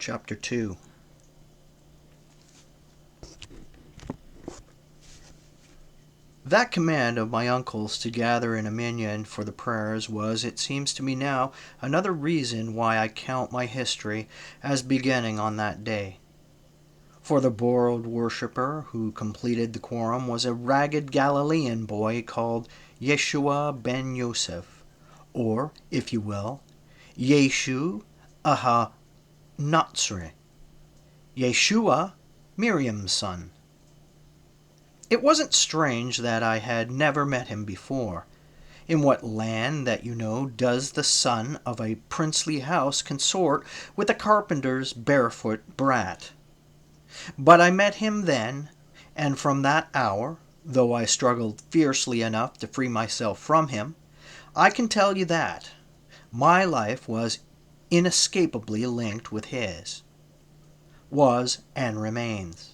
Chapter 2. That command of my uncle's to gather in a minyan for the prayers was, it seems to me now, another reason why I count my history as beginning on that day. For the borrowed worshipper who completed the quorum was a ragged Galilean boy called Yeshua ben Yosef, or, if you will, Yeshu aha Natsre. Yeshua, Miriam's son. It wasn't strange that I had never met him before. In what land, that you know, does the son of a princely house consort with a carpenter's barefoot brat? But I met him then, and from that hour, though I struggled fiercely enough to free myself from him, I can tell you that my life was inescapably linked with his. Was and remains.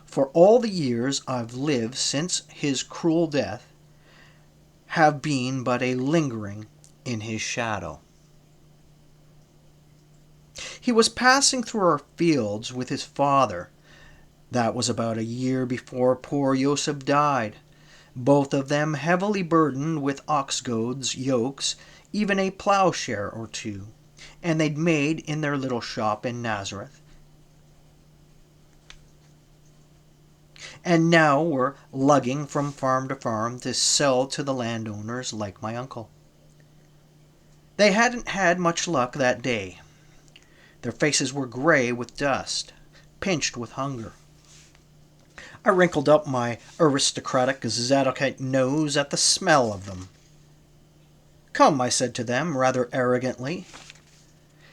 For all the years I've lived since his cruel death have been but a lingering in his shadow. He was passing through our fields with his father. That was about a year before poor Yosef died, both of them heavily burdened with ox-goads, yokes, even a plowshare or two, and they'd made in their little shop in Nazareth, and now were lugging from farm to farm to sell to the landowners like my uncle. They hadn't had much luck that day. Their faces were gray with dust, pinched with hunger. I wrinkled up my aristocratic Zadokite nose at the smell of them. "Come," I said to them, rather arrogantly.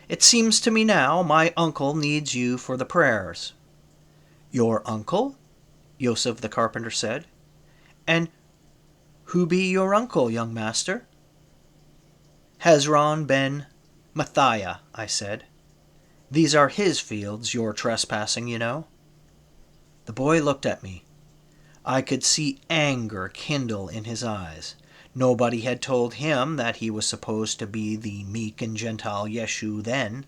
"It seems to me now my uncle needs you for the prayers." "Your uncle?" Yosef the carpenter said. "And who be your uncle, young master?" "Hezron ben Matthiah," I said. "These are his fields you're trespassing, you know." The boy looked at me. I could see anger kindle in his eyes. Nobody had told him that he was supposed to be the meek and gentle Yeshua then.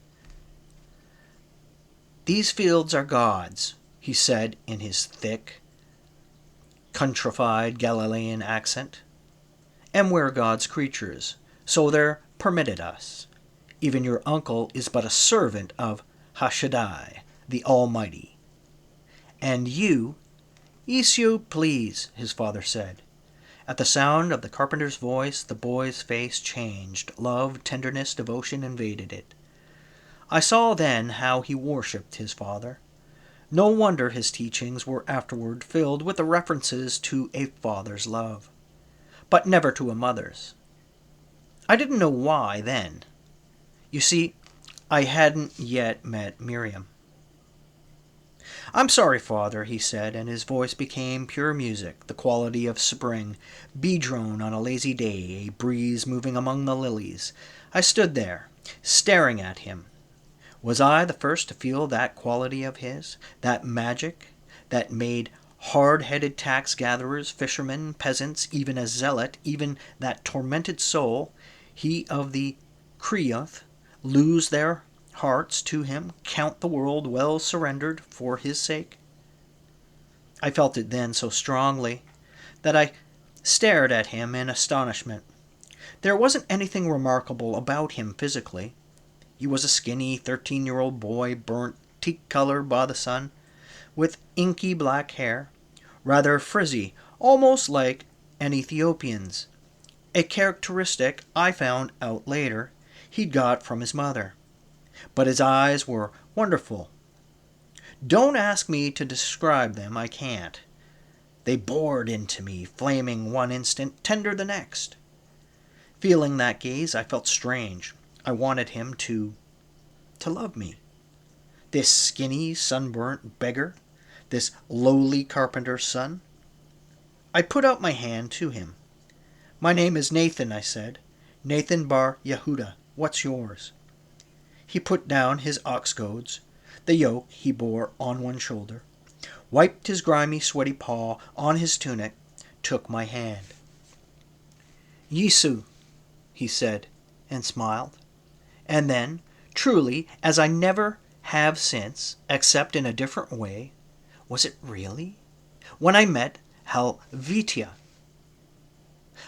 "These fields are God's," he said in his thick, countrified Galilean accent. "And we're God's creatures, so they're permitted us. Even your uncle is but a servant of Hashaddai, the Almighty. And you—" "Ease you please," his father said. At the sound of the carpenter's voice, the boy's face changed. Love, tenderness, devotion invaded it. I saw then how he worshipped his father. No wonder his teachings were afterward filled with the references to a father's love, but never to a mother's. I didn't know why then. You see, I hadn't yet met Miriam. "I'm sorry, father," he said, and his voice became pure music, the quality of spring, bee-drone on a lazy day, a breeze moving among the lilies. I stood there, staring at him. Was I the first to feel that quality of his, that magic, that made hard-headed tax-gatherers, fishermen, peasants, even a zealot, even that tormented soul, he of the Creoth, lose their hearts to him, count the world well surrendered for his sake? I felt it then so strongly that I stared at him in astonishment. There wasn't anything remarkable about him physically. He was a skinny 13-year-old boy, burnt teak color by the sun, with inky black hair, rather frizzy, almost like an Ethiopian's, a characteristic I found out later he'd got from his mother. But his eyes were wonderful. Don't ask me to describe them, I can't. They bored into me, flaming one instant, tender the next. Feeling that gaze, I felt strange. I wanted him to love me. This skinny, sunburnt beggar, this lowly carpenter's son. I put out my hand to him. "My name is Nathan," I said. "Nathan bar Yehuda. What's yours?" He put down his ox-goads, the yoke he bore on one shoulder, wiped his grimy, sweaty paw on his tunic, took my hand. "Yisu," he said, and smiled. And then, truly, as I never have since, except in a different way. Was it really? When I met Helvetia,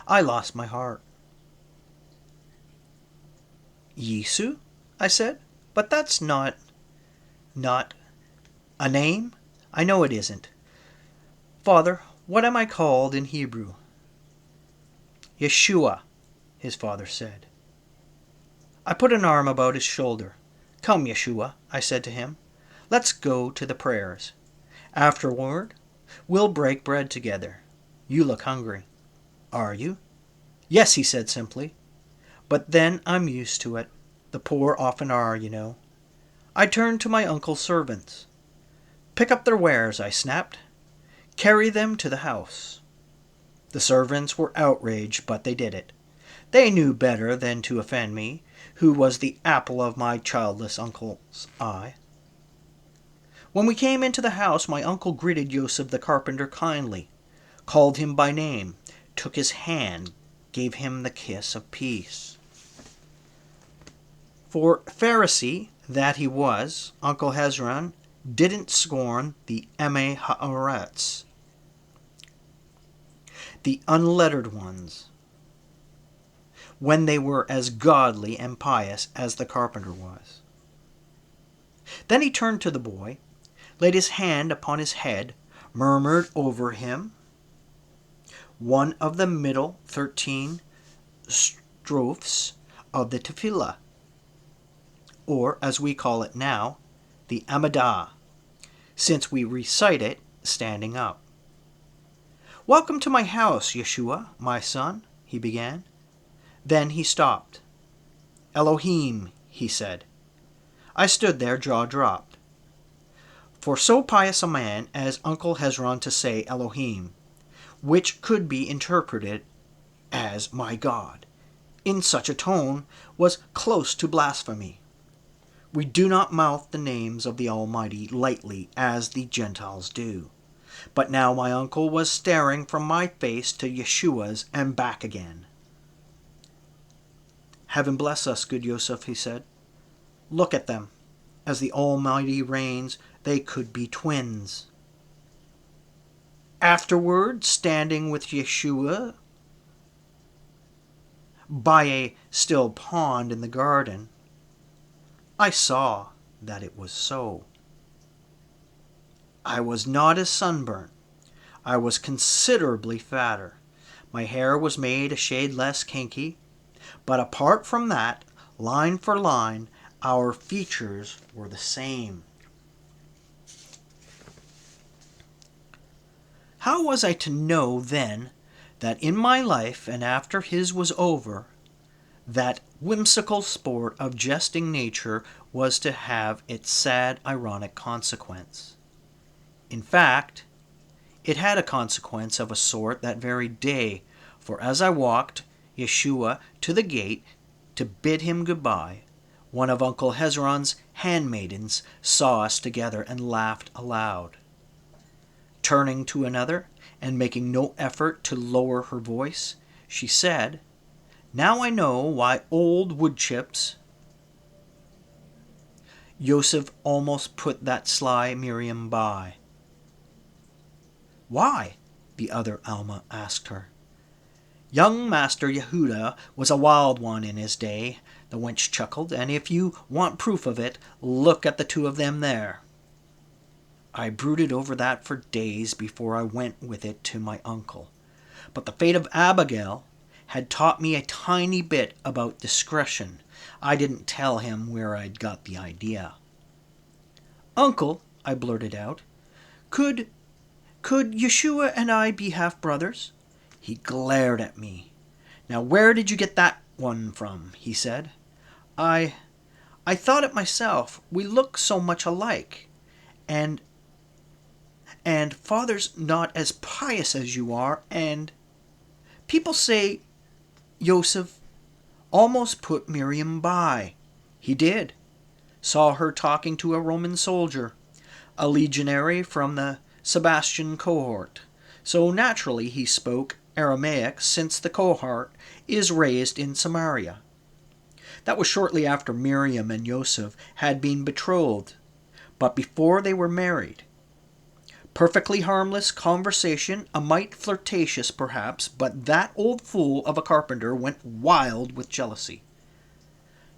I lost my heart. Yesu? I said. But that's not a name? I know it isn't. Father, what am I called in Hebrew? Yeshua, his father said. I put an arm about his shoulder. Come, Yeshua, I said to him. Let's go to the prayers. Afterward, we'll break bread together. You look hungry. Are you? Yes, he said simply. But then I'm used to it. The poor often are, you know. I turned to my uncle's servants. Pick up their wares, I snapped. Carry them to the house. The servants were outraged, but they did it. They knew better than to offend me, who was the apple of my childless uncle's eye. When we came into the house, my uncle greeted Joseph the carpenter kindly, called him by name, took his hand, gave him the kiss of peace. For Pharisee that he was, Uncle Hezron didn't scorn the Eme Haaretz, the unlettered ones, when they were as godly and pious as the carpenter was. Then he turned to the boy, laid his hand upon his head, murmured over him one of the middle 13 strophes of the Tefillah, or as we call it now, the Amidah, since we recite it standing up. Welcome to my house, Yeshua, my son, he began. Then he stopped. Elohim, he said. I stood there, jaw dropped. For so pious a man as Uncle Hezron to say Elohim, which could be interpreted as my God, in such a tone, was close to blasphemy. We do not mouth the names of the Almighty lightly as the Gentiles do. But now my uncle was staring from my face to Yeshua's and back again. Heaven bless us, good Yosef, he said. Look at them. As the Almighty reigns, they could be twins. Afterward, standing with Yeshua by a still pond in the garden, I saw that it was so. I was not as sunburnt. I was considerably fatter. My hair was made a shade less kinky, but apart from that, line for line, our features were the same. How was I to know then that in my life and after his was over, that whimsical sport of jesting nature was to have its sad, ironic consequence? In fact, it had a consequence of a sort that very day, for as I walked Yeshua to the gate to bid him goodbye, one of Uncle Hezron's handmaidens saw us together and laughed aloud. Turning to another, and making no effort to lower her voice, she said, Now I know why old woodchips. Yosef almost put that sly Miriam by. Why? The other Alma asked her. Young Master Yehuda was a wild one in his day, the wench chuckled, and if you want proof of it, look at the two of them there. I brooded over that for days before I went with it to my uncle. But the fate of Abigail had taught me a tiny bit about discretion. I didn't tell him where I'd got the idea. Uncle, I blurted out, could Yeshua and I be half-brothers? He glared at me. Now where did you get that one from? He said. I thought it myself. We look so much alike. And father's not as pious as you are, and people say Yosef almost put Miriam by. He did. Saw her talking to a Roman soldier, a legionary from the Sebastian cohort. So naturally he spoke Aramaic, since the cohort is raised in Samaria. That was shortly after Miriam and Yosef had been betrothed. but before they were married. Perfectly harmless conversation, a mite flirtatious perhaps, but that old fool of a carpenter went wild with jealousy.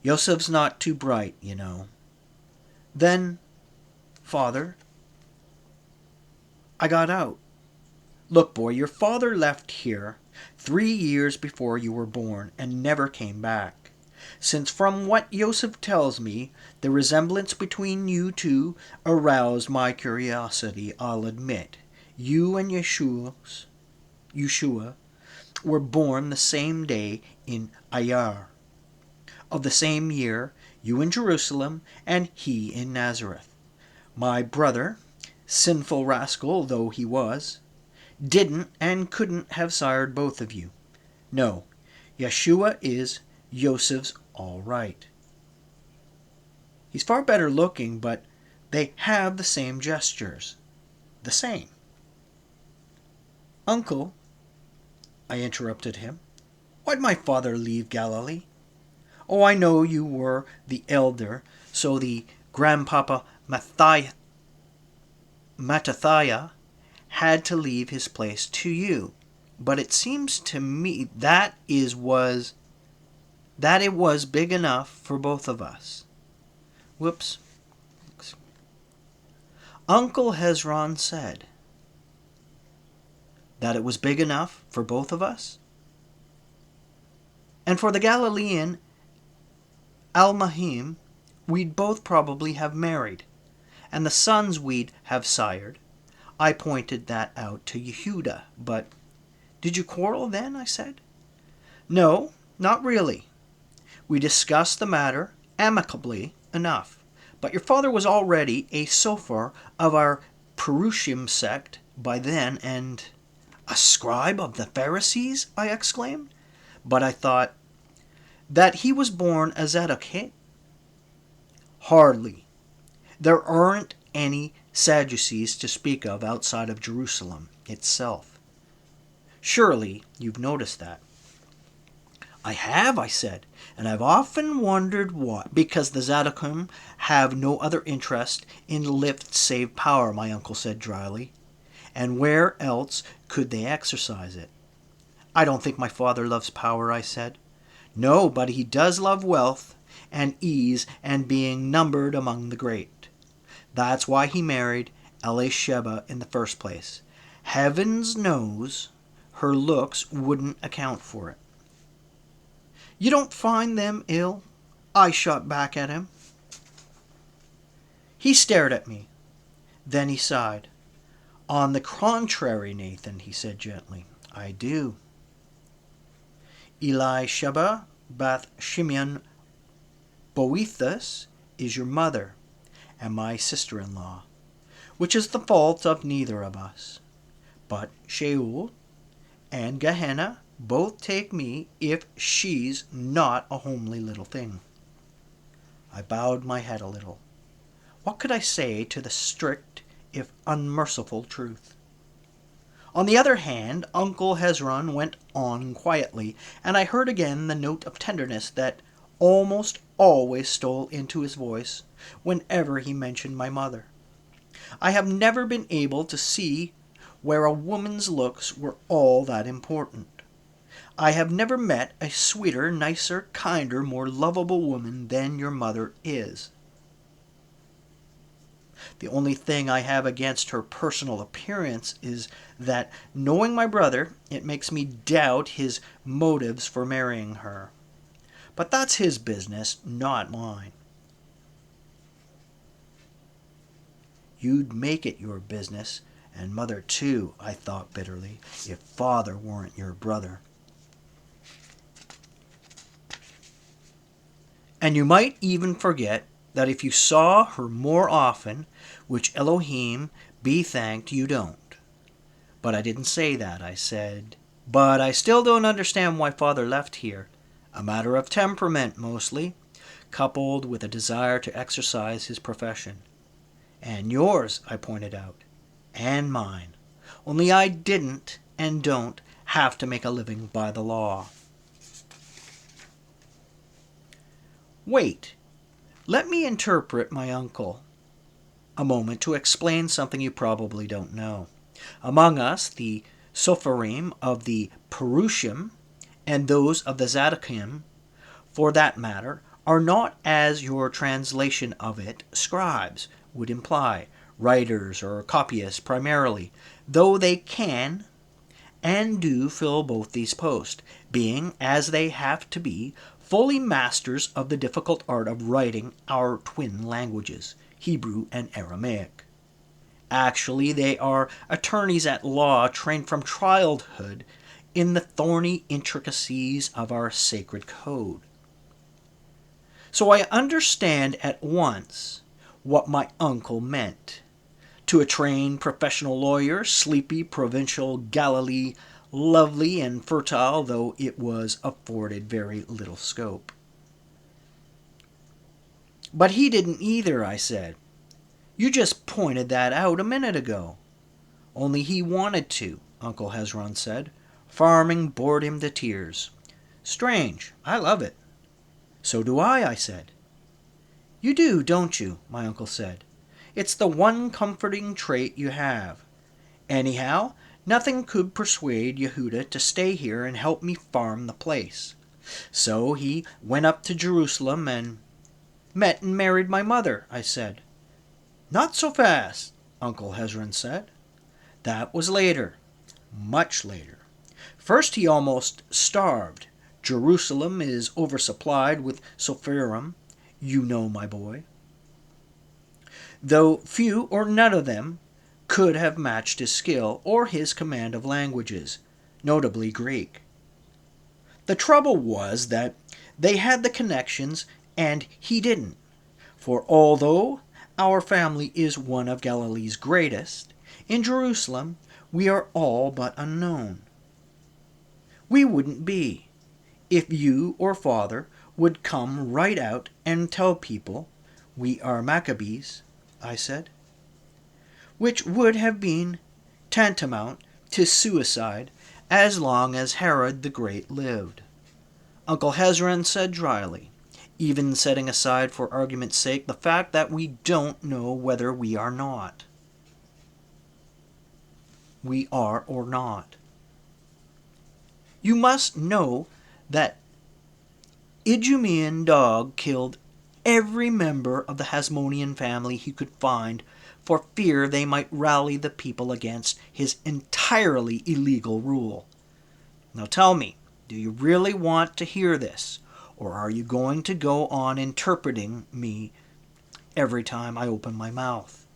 Yosef's not too bright, you know. Then, father, I got out. Look, boy, your father left here 3 years before you were born and never came back. Since from what Yosef tells me, the resemblance between you two aroused my curiosity, I'll admit. You and Yeshua were born the same day in Ayar. Of the same year, you in Jerusalem and he in Nazareth. My brother, sinful rascal though he was, didn't and couldn't have sired both of you. No, Yeshua is Yosef's all right. He's far better looking, but they have the same gestures. The same. Uncle, I interrupted him, why'd my father leave Galilee? Oh, I know you were the elder, so the grandpapa Mattathiah had to leave his place to you. But it seems to me that it was big enough for both of us. Whoops. Uncle Hezron said that it was big enough for both of us? And for the Galilean Al-Mahim, we'd both probably have married, and the sons we'd have sired. I pointed that out to Yehuda, but did you quarrel then? I said. No, not really. We discussed the matter amicably enough, but your father was already a sophar of our Perushim sect by then, and a scribe of the Pharisees, I exclaimed. But I thought that he was born a Zadokite. Hardly. There aren't any Sadducees to speak of outside of Jerusalem itself. Surely you've noticed that. I have, I said, and I've often wondered why. Because the Zadokim have no other interest in lift save power, my uncle said dryly. And where else could they exercise it? I don't think my father loves power, I said. No, but he does love wealth and ease and being numbered among the great. That's why he married Elisheba in the first place. Heavens knows her looks wouldn't account for it. You don't find them ill? I shot back at him. He stared at me. Then he sighed. On the contrary, Nathan, he said gently, I do. Elisheba Bath Shimeon Boethus is your mother and my sister-in-law, which is the fault of neither of us. But Sheol and Gehenna both take me if she's not a homely little thing. I bowed my head a little. What could I say to the strict, if unmerciful, truth? On the other hand, Uncle Hezron went on quietly, and I heard again the note of tenderness that almost always stole into his voice whenever he mentioned my mother. I have never been able to see where a woman's looks were all that important. I have never met a sweeter, nicer, kinder, more lovable woman than your mother is. The only thing I have against her personal appearance is that, knowing my brother, it makes me doubt his motives for marrying her. But that's his business, not mine. You'd make it your business, and mother too, I thought bitterly, if father weren't your brother. And you might even forget that if you saw her more often, which Elohim be thanked you don't. But I didn't say that. I said, but I still don't understand why father left here. A matter of temperament, mostly, coupled with a desire to exercise his profession. And yours, I pointed out, and mine. Only I didn't and don't have to make a living by the law. Wait, let me interpret my uncle. a moment to explain something you probably don't know. Among us, the Sopharim of the Perushim and those of the Zadokim, for that matter, are not, as your translation of it, scribes, would imply, writers or copyists primarily, though they can and do fill both these posts, being, as they have to be, fully masters of the difficult art of writing our twin languages, Hebrew and Aramaic. Actually, they are attorneys at law trained from childhood in the thorny intricacies of our sacred code. So I understand at once what my uncle meant. To a trained professional lawyer, sleepy provincial Galilee, lovely and fertile though it was afforded very little scope. But he didn't either, I said. You just pointed that out a minute ago. Only he wanted to, Uncle Hezron said. Farming bored him to tears. Strange, I love it. So do I said. You do, don't you? My uncle said. It's the one comforting trait you have. Anyhow, nothing could persuade Yehuda to stay here and help me farm the place. So he went up to Jerusalem and met and married my mother, I said. Not so fast, Uncle Hezron said. That was later, much later. First he almost starved. Jerusalem is oversupplied with Sopharim, you know, my boy. Though few or none of them could have matched his skill or his command of languages, notably Greek. The trouble was that they had the connections and he didn't, for although our family is one of Galilee's greatest, in Jerusalem we are all but unknown. We wouldn't be, if you or father would come right out and tell people we are Maccabees, I said, which would have been tantamount to suicide as long as Herod the Great lived. Uncle Hezron said dryly, even setting aside for argument's sake the fact that we don't know whether we are not. We are or not. You must know that Idumean dog killed every member of the Hasmonean family he could find for fear they might rally the people against his entirely illegal rule. Now tell me, do you really want to hear this, or are you going to go on interpreting me every time I open my mouth?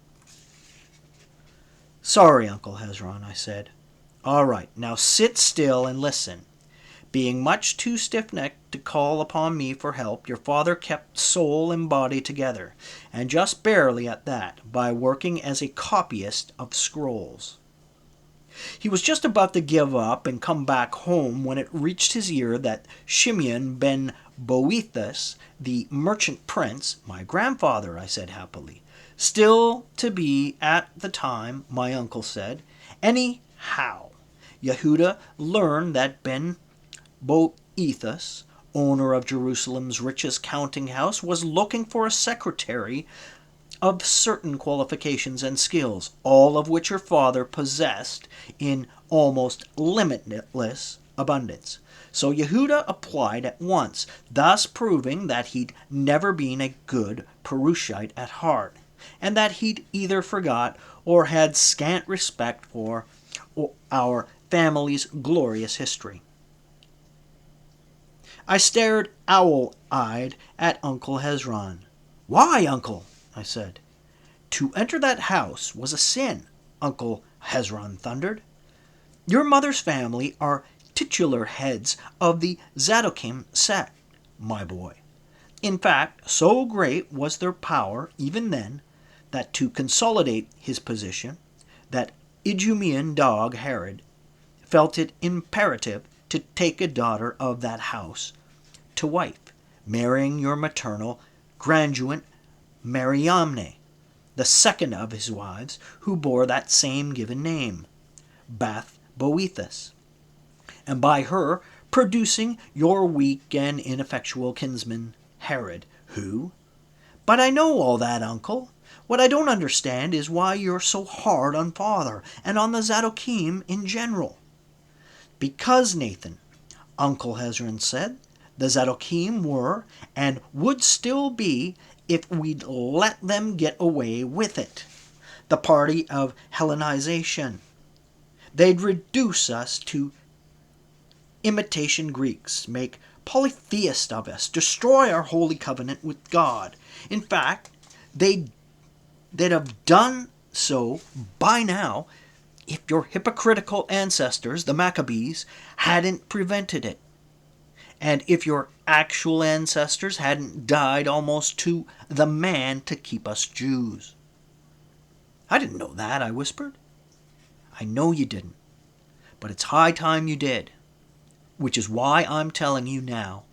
Sorry, Uncle Hezron, I said. All right, now sit still and listen. Being much too stiff-necked to call upon me for help, your father kept soul and body together, and just barely at that, by working as a copyist of scrolls. He was just about to give up and come back home when it reached his ear that Shimeon ben Boethus, the merchant prince, my grandfather, I said happily, still to be at the time, my uncle said. Anyhow, Yehuda learned that Ben Boethus, owner of Jerusalem's richest counting house, was looking for a secretary of certain qualifications and skills, all of which her father possessed in almost limitless abundance. So Yehuda applied at once, thus proving that he'd never been a good Perushite at heart, and that he'd either forgot or had scant respect for our family's glorious history. I stared owl-eyed at Uncle Hezron. Why, Uncle? I said. To enter that house was a sin, Uncle Hezron thundered. Your mother's family are titular heads of the Zadokim sect, my boy. In fact, so great was their power even then, that to consolidate his position, that Idumean dog Herod felt it imperative to take a daughter of that house to wife, marrying your maternal granduant Mariamne, the second of his wives, who bore that same given name, Bath Boethus, and by her producing your weak and ineffectual kinsman Herod, who— But I know all that, Uncle. What I don't understand is why you're so hard on Father and on the Zadokim in general. Because, Nathan, Uncle Hezron said, the Zadokim were and would still be if we'd let them get away with it. The party of Hellenization. They'd reduce us to imitation Greeks, make polytheists of us, destroy our holy covenant with God. In fact, they'd have done so by now if your hypocritical ancestors, the Maccabees, hadn't prevented it. And if your actual ancestors hadn't died almost to the man to keep us Jews. I didn't know that, I whispered. I know you didn't, but it's high time you did, which is why I'm telling you now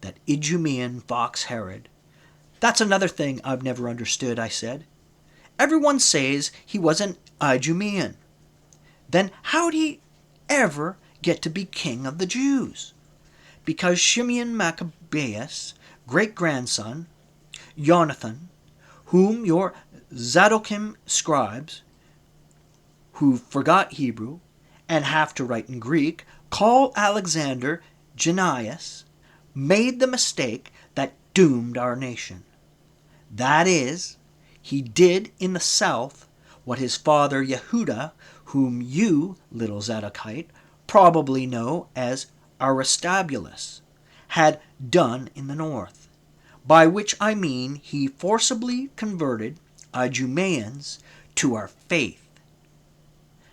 that Idumean Fox Herod. That's another thing I've never understood, I said. Everyone says he was an Idumean. Then how'd he ever get to be king of the Jews? Because Shimeon Maccabeus, great-grandson, Jonathan, whom your Zadokim scribes, who forgot Hebrew and have to write in Greek, call Alexander Genius, made the mistake that doomed our nation. That is, he did in the south what his father Yehuda, whom you, little Zadokite, probably know as Aristobulus, had done in the north, by which I mean he forcibly converted Idumeans to our faith.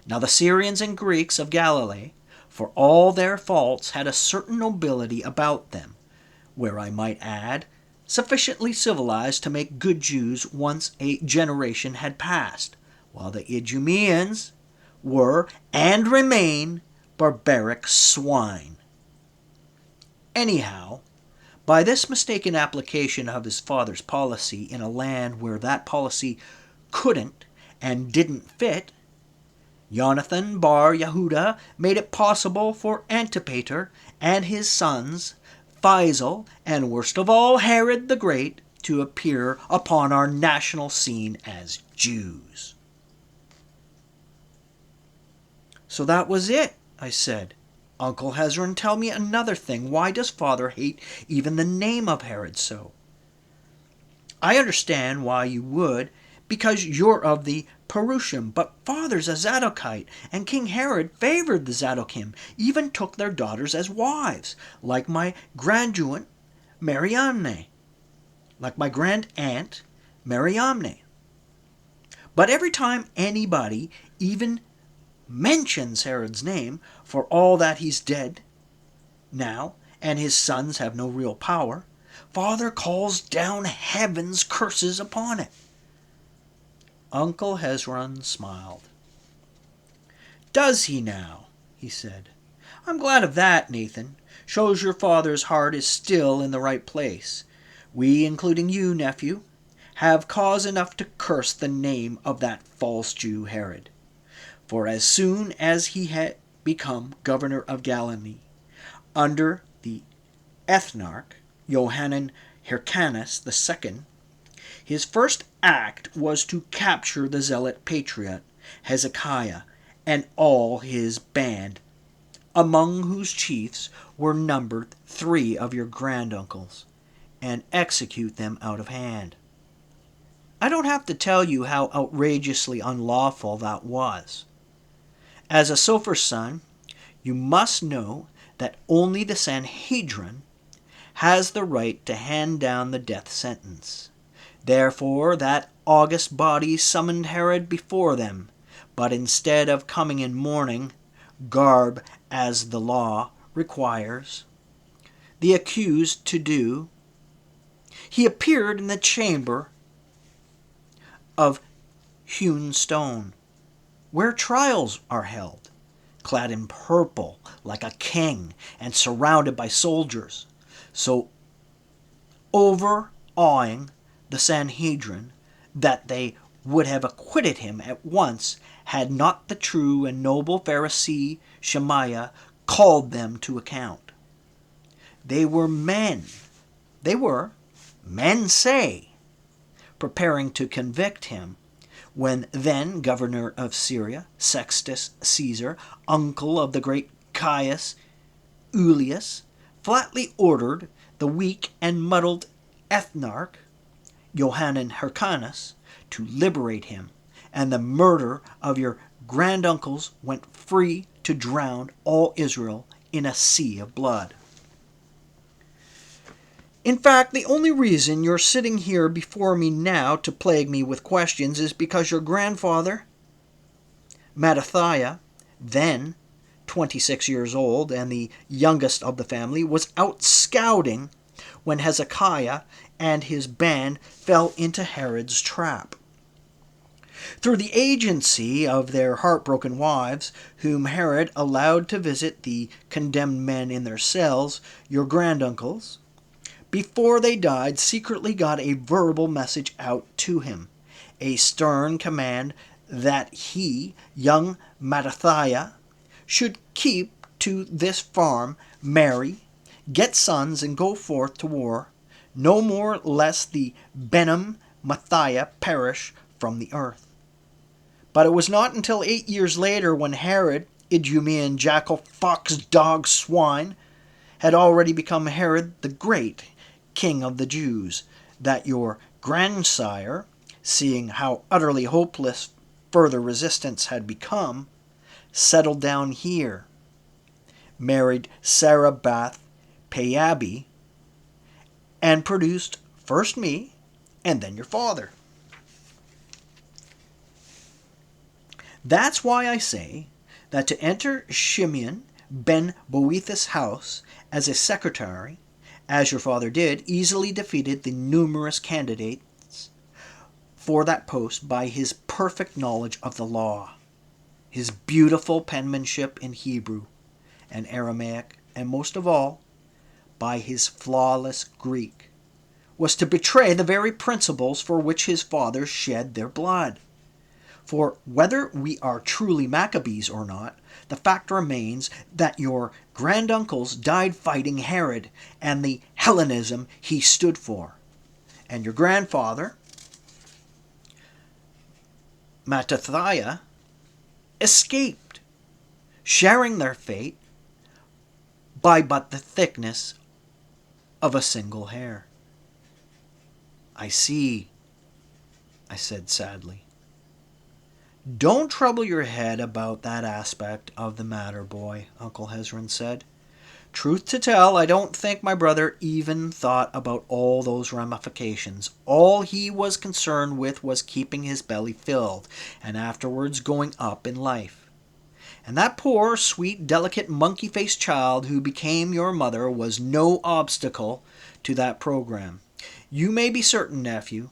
Now the Syrians and Greeks of Galilee, for all their faults, had a certain nobility about them, where I might add, sufficiently civilized to make good Jews once a generation had passed, while the Idumeans were and remain barbaric swine. Anyhow, by this mistaken application of his father's policy in a land where that policy couldn't and didn't fit, Jonathan bar Yehuda made it possible for Antipater and his sons, Faisal, and worst of all Herod the Great, to appear upon our national scene as Jews. So that was it, I said. Uncle Hezron, tell me another thing. Why does Father hate even the name of Herod so? I understand why you would, because you're of the Perushim, but Father's a Zadokite, and King Herod favored the Zadokim, even took their daughters as wives, like my grandaunt Mariamne, like my grand aunt Mariamne. But every time anybody even mentions Herod's name, for all that he's dead now, and his sons have no real power, Father calls down heaven's curses upon it. Uncle Hezron smiled. Does he now? He said. I'm glad of that, Nathan. Shows your father's heart is still in the right place. We, including you, nephew, have cause enough to curse the name of that false Jew Herod. For as soon as he had become governor of Galilee, under the ethnarch Johanan Hyrcanus II, his first act was to capture the zealot patriot Hezekiah and all his band, among whose chiefs were numbered 3 of your granduncles, and execute them out of hand. I don't have to tell you how outrageously unlawful that was. As a Sophir's son, you must know that only the Sanhedrin has the right to hand down the death sentence. Therefore, that august body summoned Herod before them, but instead of coming in mourning, garb as the law requires the accused to do, he appeared in the chamber of hewn stone, where trials are held, clad in purple like a king and surrounded by soldiers, so overawing the Sanhedrin that they would have acquitted him at once had not the true and noble Pharisee Shemaiah called them to account. They were men. They were, men say, preparing to convict him, when then governor of Syria, Sextus Caesar, uncle of the great Caius Ullius, flatly ordered the weak and muddled ethnarch, Johannan Hyrcanus, to liberate him, and the murder of your granduncles went free to drown all Israel in a sea of blood. In fact, the only reason you're sitting here before me now to plague me with questions is because your grandfather, Mattathiah, then 26 years old and the youngest of the family, was out scouting when Hezekiah and his band fell into Herod's trap. Through the agency of their heartbroken wives, whom Herod allowed to visit the condemned men in their cells, your granduncles, before they died, secretly got a verbal message out to him, a stern command that he, young Mattathiah, should keep to this farm, marry, get sons, and go forth to war, no more lest the Benham Mathiah perish from the earth. But it was not until 8 years later, when Herod, Idumean jackal, fox, dog, swine, had already become Herod the Great, King of the Jews, that your grandsire, seeing how utterly hopeless further resistance had become, settled down here, married Sarah Bath Payabi, and produced first me and then your father. That's why I say that to enter Shimeon ben Boethus' house as a secretary, as your father did, easily defeated the numerous candidates for that post by his perfect knowledge of the law, his beautiful penmanship in Hebrew and Aramaic, and most of all, by his flawless Greek, was to betray the very principles for which his fathers shed their blood. For whether we are truly Maccabees or not, the fact remains that your granduncles died fighting Herod and the Hellenism he stood for. And your grandfather, Mattathiah, escaped, sharing their fate by but the thickness of a single hair. I see, I said sadly. Don't trouble your head about that aspect of the matter, boy, Uncle Hezron said. Truth to tell, I don't think my brother even thought about all those ramifications. All he was concerned with was keeping his belly filled, and afterwards going up in life. And that poor, sweet, delicate, monkey-faced child who became your mother was no obstacle to that program. You may be certain, nephew,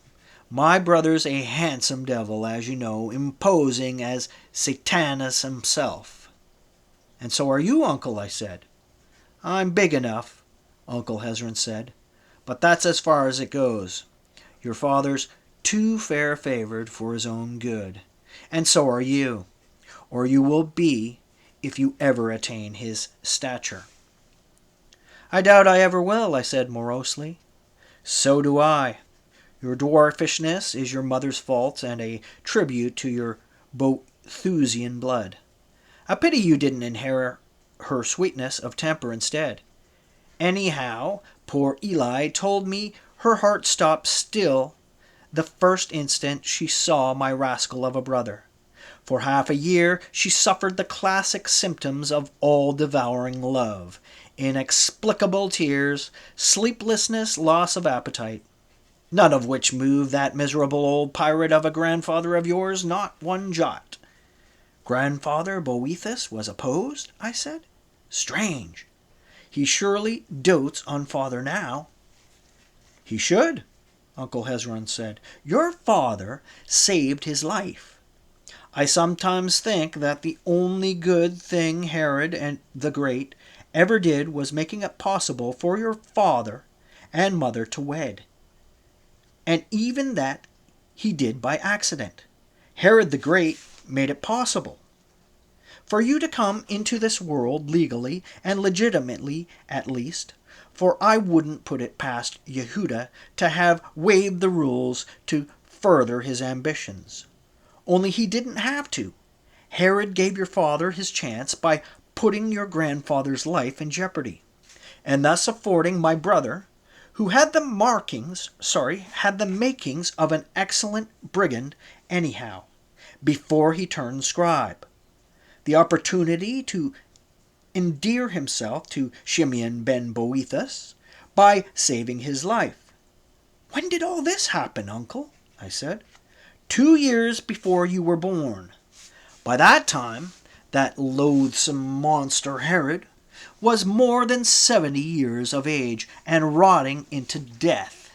my brother's a handsome devil, as you know, imposing as Satanus himself. And so are you, Uncle, I said. I'm big enough, Uncle Hezron said, but that's as far as it goes. Your father's too fair-favored for his own good, and so are you, or you will be if you ever attain his stature. I doubt I ever will, I said morosely. So do I. Your dwarfishness is your mother's fault and a tribute to your Boethusian blood. A pity you didn't inherit her sweetness of temper instead. Anyhow, poor Eli told me her heart stopped still the first instant she saw my rascal of a brother. For half a year she suffered the classic symptoms of all-devouring love, inexplicable tears, sleeplessness, loss of appetite. None of which moved that miserable old pirate of a grandfather of yours, not one jot. Grandfather Boethus was opposed, I said. Strange. He surely dotes on father now. He should, Uncle Hezron said. Your father saved his life. I sometimes think that the only good thing Herod and the Great ever did was making it possible for your father and mother to wed. And even that he did by accident. Herod the Great made it possible. For you to come into this world legally and legitimately, at least, for I wouldn't put it past Yehuda to have waived the rules to further his ambitions. Only he didn't have to. Herod gave your father his chance by putting your grandfather's life in jeopardy, and thus affording my brother, who had had the makings of an excellent brigand anyhow, before he turned scribe, the opportunity to endear himself to Shimeon ben Boethus by saving his life. "When did all this happen, uncle?" I said. "2 years before you were born. By that time, that loathsome monster Herod was more than 70 years of age and rotting into death,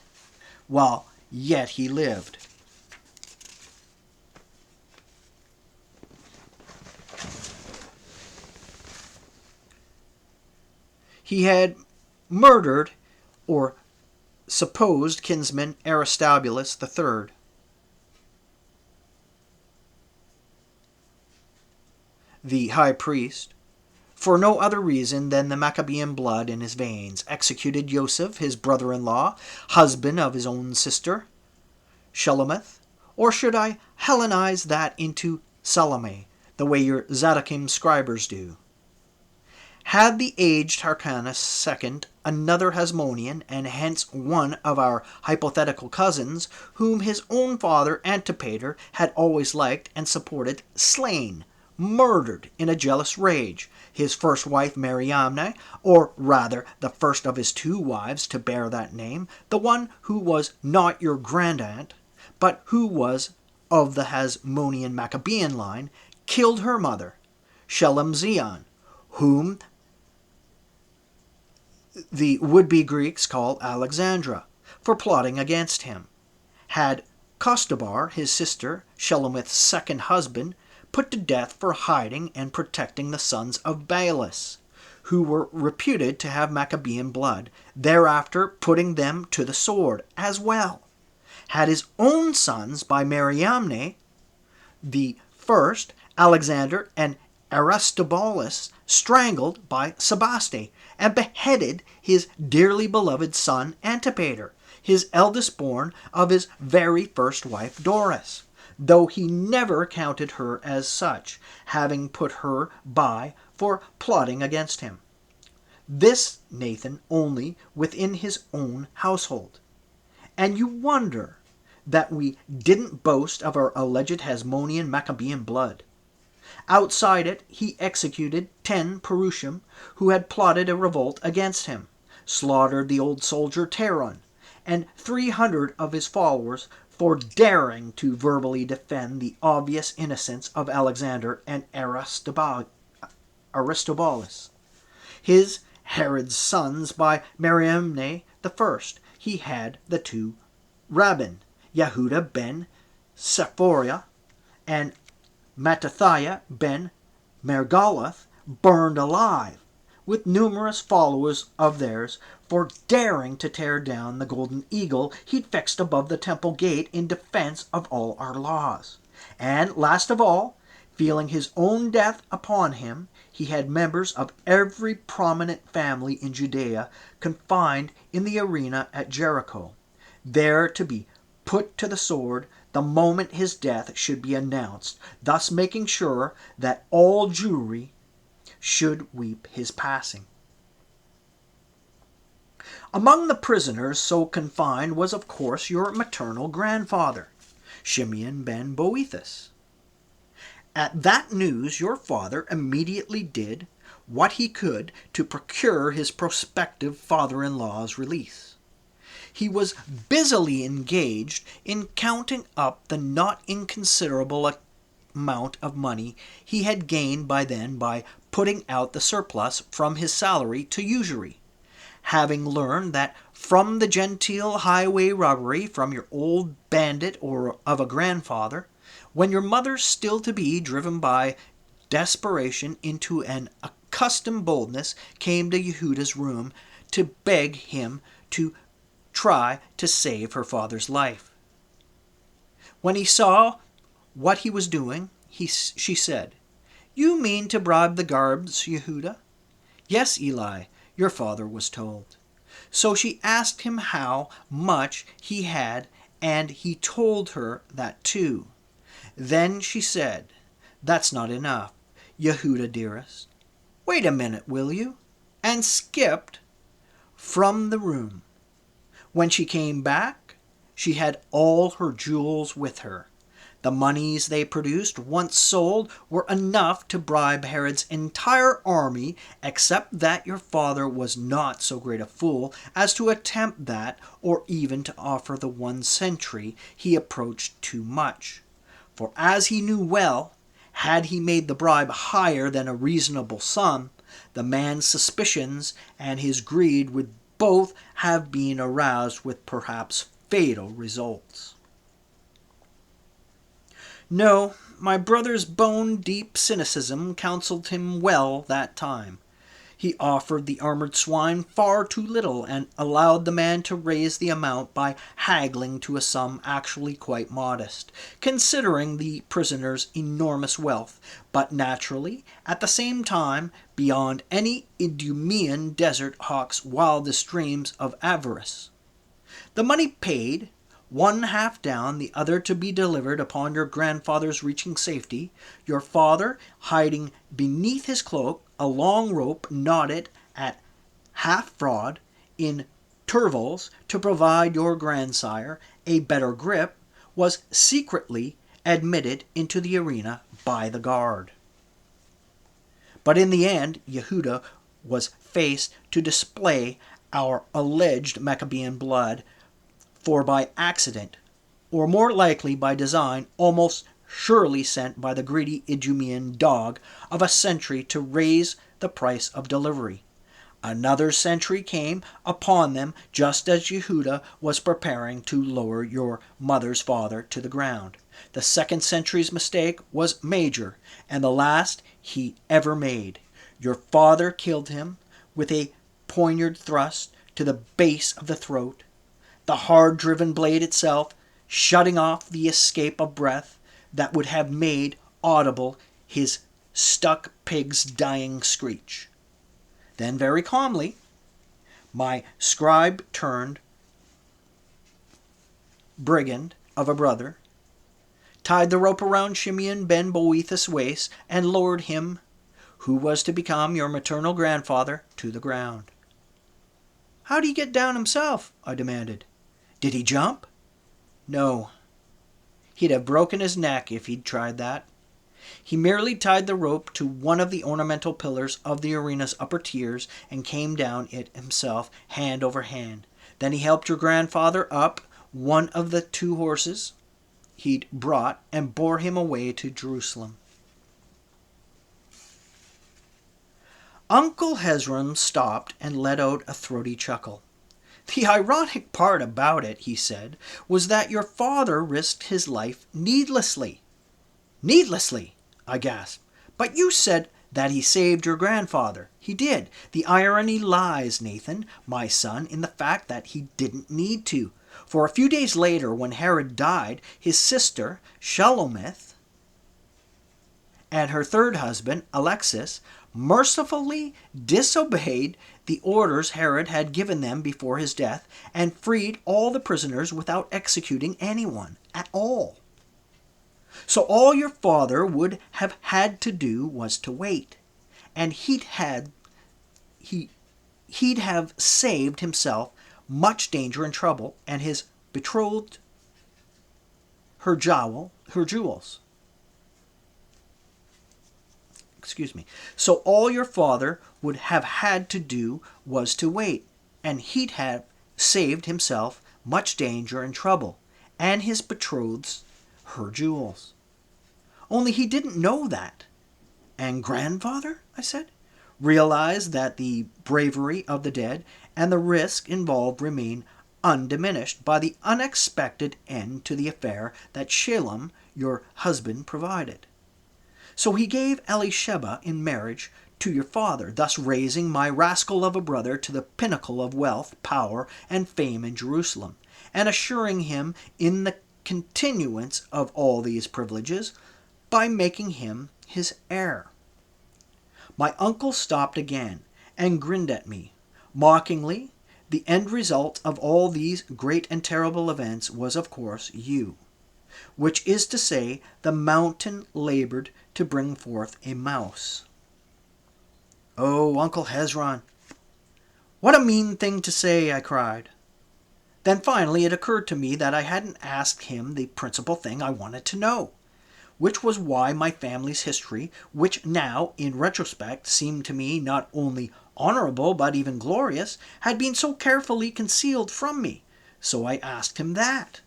while yet he lived." He had murdered or supposed kinsman Aristobulus III. The high priest, for no other reason than the Maccabean blood in his veins, executed Joseph, his brother-in-law, husband of his own sister, Shelomith, or should I Hellenize that into Salome, the way your Zadokim scribers do? Had the aged Hyrcanus II another Hasmonean, and hence one of our hypothetical cousins, whom his own father Antipater had always liked and supported, slain, murdered in a jealous rage, his first wife Mariamne, or rather the first of his 2 wives to bear that name, the one who was not your grandaunt, but who was of the Hasmonean Maccabean line, killed her mother, Shelemzion, whom the would-be Greeks call Alexandra, for plotting against him, had Costobar, his sister, Shelomith's second husband, put to death for hiding and protecting the sons of Baalis, who were reputed to have Maccabean blood, thereafter putting them to the sword as well, had his own sons by Mariamne, the first, Alexander and Aristobulus, strangled by Sebaste, and beheaded his dearly beloved son Antipater, his eldest born of his very first wife Doris, though he never counted her as such, having put her by for plotting against him. This Nathan only within his own household. And you wonder that we didn't boast of our alleged Hasmonean Maccabean blood. Outside it, he executed 10 Perushim who had plotted a revolt against him, slaughtered the old soldier Taron, and 300 of his followers for daring to verbally defend the obvious innocence of Alexander and Aristobulus. His Herod's sons by Mariamne the first, he had the 2 Rabbin, Yehuda ben Sephoriah and Mattathiah ben Mergaloth, burned alive, with numerous followers of theirs, for daring to tear down the golden eagle he'd fixed above the temple gate in defense of all our laws. And last of all, feeling his own death upon him, he had members of every prominent family in Judea confined in the arena at Jericho, there to be put to the sword the moment his death should be announced, thus making sure that all Jewry should weep his passing. Among the prisoners so confined was, of course, your maternal grandfather, Shimeon ben Boethus. At that news, your father immediately did what he could to procure his prospective father-in-law's release. He was busily engaged in counting up the not inconsiderable amount of money he had gained by then by putting out the surplus from his salary to usury, having learned that from the genteel highway robbery from your old bandit or of a grandfather, when your mother still to be driven by desperation into an accustomed boldness came to Yehuda's room to beg him to try to save her father's life. When he saw what he was doing, she said, "You mean to bribe the guards, Yehuda?" "Yes, Eli," your father was told. So she asked him how much he had, and he told her that too. Then she said, "That's not enough, Yehuda dearest. Wait a minute, will you?" and skipped from the room. When she came back, she had all her jewels with her. The moneys they produced, once sold, were enough to bribe Herod's entire army, except that your father was not so great a fool as to attempt that, or even to offer the 1 century he approached too much. For as he knew well, had he made the bribe higher than a reasonable sum, the man's suspicions and his greed would both have been aroused with perhaps fatal results. No, my brother's bone-deep cynicism counseled him well that time. He offered the armored swine far too little, and allowed the man to raise the amount by haggling to a sum actually quite modest, considering the prisoner's enormous wealth, but naturally, at the same time, beyond any Idumean desert hawk's wildest dreams of avarice. The money paid, one half down, the other to be delivered upon your grandfather's reaching safety, your father hiding beneath his cloak a long rope knotted at half fraud in turvals to provide your grandsire a better grip, was secretly admitted into the arena by the guard. But in the end, Yehuda was faced to display our alleged Maccabean blood, for by accident, or more likely by design, almost surely sent by the greedy Idumean dog of a century to raise the price of delivery. Another century came upon them just as Yehuda was preparing to lower your mother's father to the ground. The 2nd century's mistake was major, and the last he ever made. Your father killed him with a poignard thrust to the base of the throat, the hard-driven blade itself shutting off the escape of breath that would have made audible his stuck pig's dying screech. Then very calmly, my scribe-turned brigand of a brother tied the rope around Shimeon ben Boethus' waist and lowered him, who was to become your maternal grandfather, to the ground. "How'd he get down himself?" I demanded. "Did he jump?" "No. He'd have broken his neck if he'd tried that. He merely tied the rope to one of the ornamental pillars of the arena's upper tiers and came down it himself, hand over hand. Then he helped your grandfather up one of the 2 horses he'd brought and bore him away to Jerusalem." Uncle Hezron stopped and let out a throaty chuckle. "The ironic part about it," he said, "was that your father risked his life needlessly." "Needlessly!" I gasped. "But you said that he saved your grandfather." "He did. The irony lies, Nathan, my son, in the fact that he didn't need to. For a few days later, when Herod died, his sister, Shalomith, and her 3rd husband, Alexis, mercifully disobeyed the orders Herod had given them before his death, and freed all the prisoners without executing anyone at all. So all your father would have had to do was to wait, and he'd have saved himself much danger and trouble, and his betrothed her jewels. So all your father would have had to do was to wait, and he'd have saved himself much danger and trouble, and his betrothed her jewels. Only he didn't know that. And grandfather, I said, realized that the bravery of the dead and the risk involved remain undiminished by the unexpected end to the affair that Shalom, your husband, provided. So he gave Elisheba in marriage to your father, thus raising my rascal of a brother to the pinnacle of wealth, power, and fame in Jerusalem, and assuring him in the continuance of all these privileges by making him his heir." My uncle stopped again and grinned at me, mockingly, The end result of all these great and terrible events was, of course, you, which is to say, the mountain labored to bring forth a mouse. Oh, Uncle Hezron, what a mean thing to say, I cried. Then finally it occurred to me that I hadn't asked him the principal thing I wanted to know, which was why my family's history, which now, in retrospect, seemed to me not only honorable but even glorious, had been so carefully concealed from me. So I asked him that.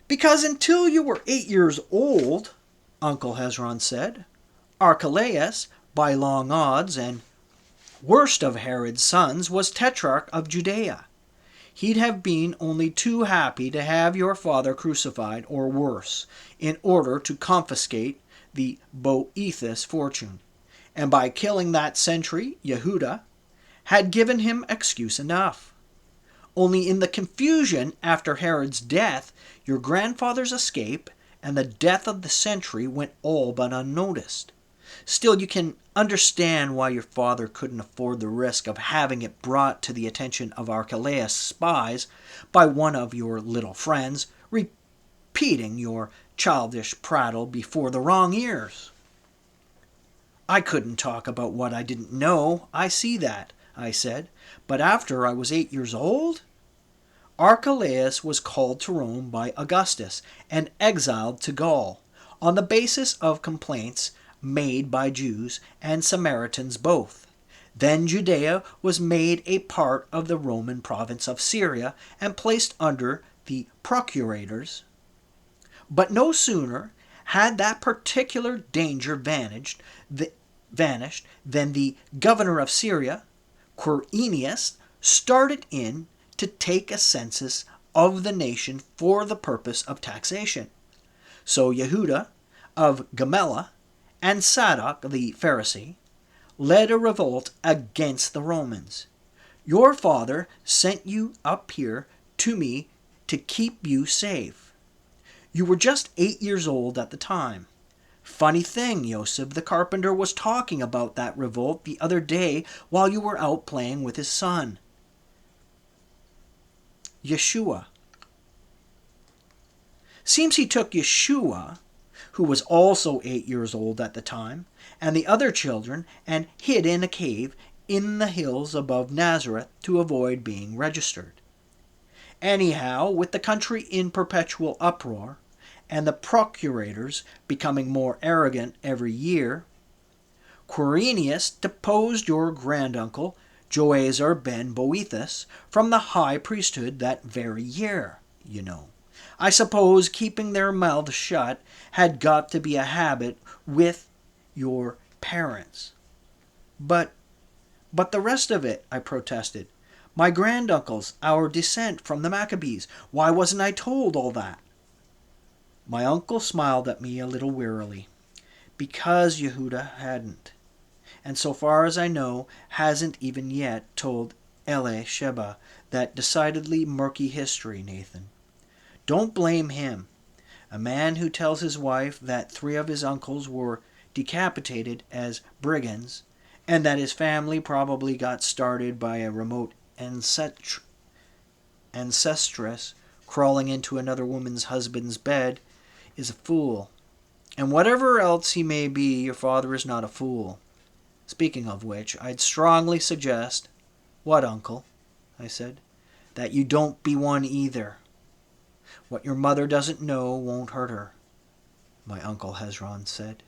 Because until you were 8 years old, Uncle Hezron said, Archelaus, by long odds and worst of Herod's sons, was tetrarch of Judea. He'd have been only too happy to have your father crucified, or worse, in order to confiscate the Boethus fortune, and by killing that sentry, Yehuda, had given him excuse enough. Only in the confusion after Herod's death, your grandfather's escape and the death of the sentry went all but unnoticed. Still, you can understand why your father couldn't afford the risk of having it brought to the attention of Archelaus' spies by one of your little friends, repeating your childish prattle before the wrong ears. I couldn't talk about what I didn't know, I see that, I said, but after I was 8 years old? Archelaus was called to Rome by Augustus and exiled to Gaul on the basis of complaints made by Jews and Samaritans both. Then Judea was made a part of the Roman province of Syria and placed under the procurators. But no sooner had that particular danger vanished than the governor of Syria, Quirinius, started in to take a census of the nation for the purpose of taxation. So Yehuda of Gamela and Sadok the Pharisee led a revolt against the Romans. Your father sent you up here to me to keep you safe. You were just 8 years old at the time. Funny thing, Yosef the carpenter was talking about that revolt the other day while you were out playing with his son, Yeshua. Seems he took Yeshua, who was also 8 years old at the time, and the other children, and hid in a cave in the hills above Nazareth to avoid being registered. Anyhow, with the country in perpetual uproar, and the procurators becoming more arrogant every year, Quirinius deposed your granduncle, Joazar ben Boethus, from the high priesthood that very year, you know. I suppose keeping their mouths shut had got to be a habit with your parents. But the rest of it, I protested. My granduncles, our descent from the Maccabees, why wasn't I told all that? My uncle smiled at me a little wearily. Because Yehuda hadn't, and so far as I know, hasn't even yet told Ele Sheba that decidedly murky history, Nathan. Don't blame him. A man who tells his wife that 3 of his uncles were decapitated as brigands, and that his family probably got started by a remote ancestress crawling into another woman's husband's bed, is a fool. And whatever else he may be, your father is not a fool. Speaking of which, I'd strongly suggest... What, uncle? I said. That you don't be one either. What your mother doesn't know won't hurt her, my Uncle Hezron said.